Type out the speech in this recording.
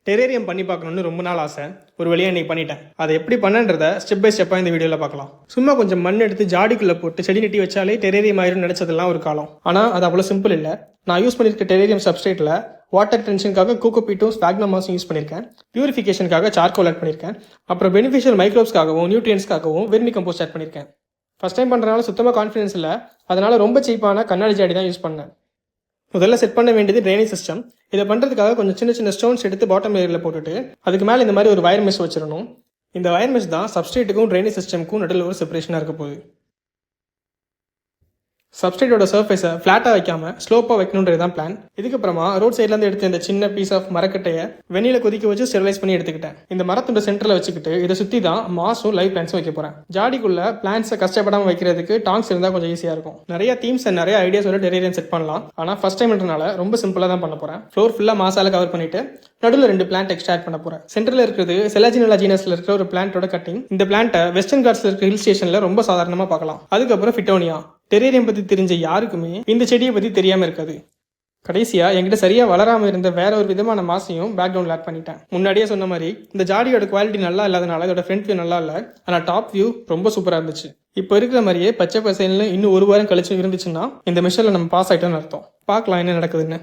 Terrarium பண்ணி பார்க்கணும்னு ரொம்ப நாள் ஆசை. ஒரு வழியாக இன்னைக்கு பண்ணிட்டேன். அதை எப்படி பண்ணன்றத ஸ்டெப் பை ஸ்டெப்பாக இந்த வீடியோவில் பார்க்கலாம். சும்மா கொஞ்சம் மண் எடுத்து ஜாடிக்குள்ளே போட்டு செடி நட்டி வச்சாலே டெரேரியம் ஆயிரும் நினச்சதெல்லாம் ஒரு காலம். ஆனால் அது அவ்வளோ சிம்பிள் இல்லை. நான் யூஸ் பண்ணியிருக்க டெரேரியம் சப்ஸ்ட்ரேட்டில் வாட்டர் டென்ஷனுக்காக கோகோபீட்டும் ஸ்பாக்னமாஸும் யூஸ் பண்ணியிருக்கேன். பியூரிஃபிகேஷனுக்காக சார்கோல் ஆட் பண்ணியிருக்கேன். அப்புறம் பெனிஃபிஷியல் மைக்ரோப்ஸ்க்காகவும் நியூட்ரியன்ஸ்க்காகவும் வெர்மி கம்போஸ்ட் ஆட் பண்ணியிருக்கேன். ஃபஸ்ட் டைம் பண்ணுறதுனால சுத்தமாக கான்ஃபிடன்ஸ் இல்லை. அதனால் ரொம்ப சீப்பான கண்ணாடி ஜாடி தான் யூஸ் பண்ணேன். முதல்ல செட் பண்ண வேண்டியது ட்ரைனேஜ் சிஸ்டம். இதை பண்ணுறதுக்காக கொஞ்சம் சின்ன சின்ன ஸ்டோன்ஸ் எடுத்து பாட்டம் லேயரில் போட்டுட்டு அதுக்கு மேலே இந்த மாதிரி ஒரு வயர் மெஷ் வச்சிடணும். இந்த வயர் மெஷ் தான் சப்ஸ்ட்ரேட்டுக்கும் ட்ரைனேஜ் சிஸ்டமுக்கும் நடுவில் ஒரு செப்பரேஷனாக இருக்க போகுது. சப்ஸ்ட்ரேட்டோட சர்ஃபேஸை ஃப்ளாட்டாக வைக்காம ஸ்லோப்பாக வைக்கணுன்றது தான் பிளான். இதுக்கப்புறமா ரோட் சைட்லேருந்து எடுத்து இந்த சின்ன பீஸ் ஆஃப் மரக்கட்டையை வெந்நில கொதிக்க வச்சு ஸ்டெரிலைஸ் பண்ணி எடுத்துக்கிட்டேன். இந்த மரத்தோட சென்டரில் வச்சுக்கிட்டு இதை சுற்றி தான் மாஸும் லைவ் பிளான்ஸும் வைக்க போகிறேன். ஜாடிக்குள்ள பிளான்ஸை கஷ்டப்படாமல் வைக்கிறதுக்கு டாங்ஸ் இருந்தால் கொஞ்சம் ஈஸியாக இருக்கும். நிறைய தீம்ஸ் அண்ட் நிறைய ஐடியாஸோட டெரேரியம் செட் பண்ணலாம். ஆனால் ஃபர்ஸ்ட் டைம்ன்றனால ரொம்ப சிம்பிளாக தான் பண்ண போகிறேன். ஃப்ளோர் ஃபுல்லாக மாசால கவர் பண்ணிட்டு நடுவில் 2 பிளான்ட் எக்ஸ்ட்ரா ஆட் பண்ண போகிறேன். சென்டரில் இருக்கிறது செலாஜினலா ஜீனஸ்ல இருக்கிற ஒரு பிளான்ட்டோட கட்டிங். இந்த பிளான்ட்டை வெஸ்டர்ன் காட்ஸ்ல இருக்கிற ஹில் ஸ்டேஷனில் ரொம்ப சாதாரணமாக பார்க்கலாம். அதுக்கப்புறம் ஃபிட்டோனியா. டெரேரியம் பற்றி தெரிஞ்ச யாருக்குமே இந்த செடியை பற்றி தெரியாமல் இருக்காது. கடைசியாக என்கிட்ட சரியாக வளராமல் இருந்த வேற ஒரு விதமான மாசையும் பேக்ரவுண்டில் ஆட் பண்ணிட்டேன். முன்னாடியே சொன்ன மாதிரி இந்த ஜாடியோட குவாலிட்டி நல்லா இல்லாதனால இதோட ஃப்ரண்ட் வியூ நல்லா இல்லை. ஆனால் டாப் வியூ ரொம்ப சூப்பராக இருந்துச்சு. இப்போ இருக்கிற மாதிரியே பச்சை பசைன்னு இன்னும் 1 வாரம் கழிச்சு இருந்துச்சுன்னா இந்த மிஷனில் நம்ம பாஸ் ஆகிட்டோம்னு அர்த்தம். பார்க்கலாம் என்ன நடக்குதுன்னு.